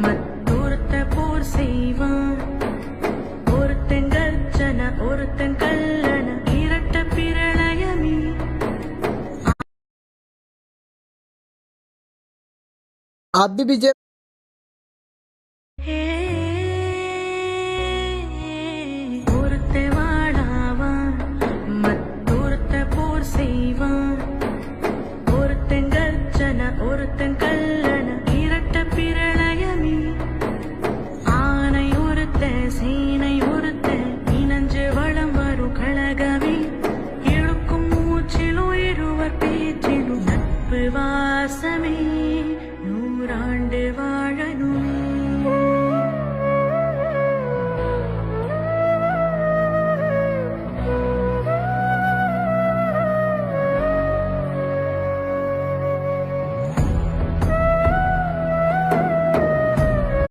மத்தொருத்த போர் செய்வான், ஒருத்தன் கர்ஜன ஒருத்தன் கல்லன, இரட்ட பிரளயமே. आप भी बीजे हे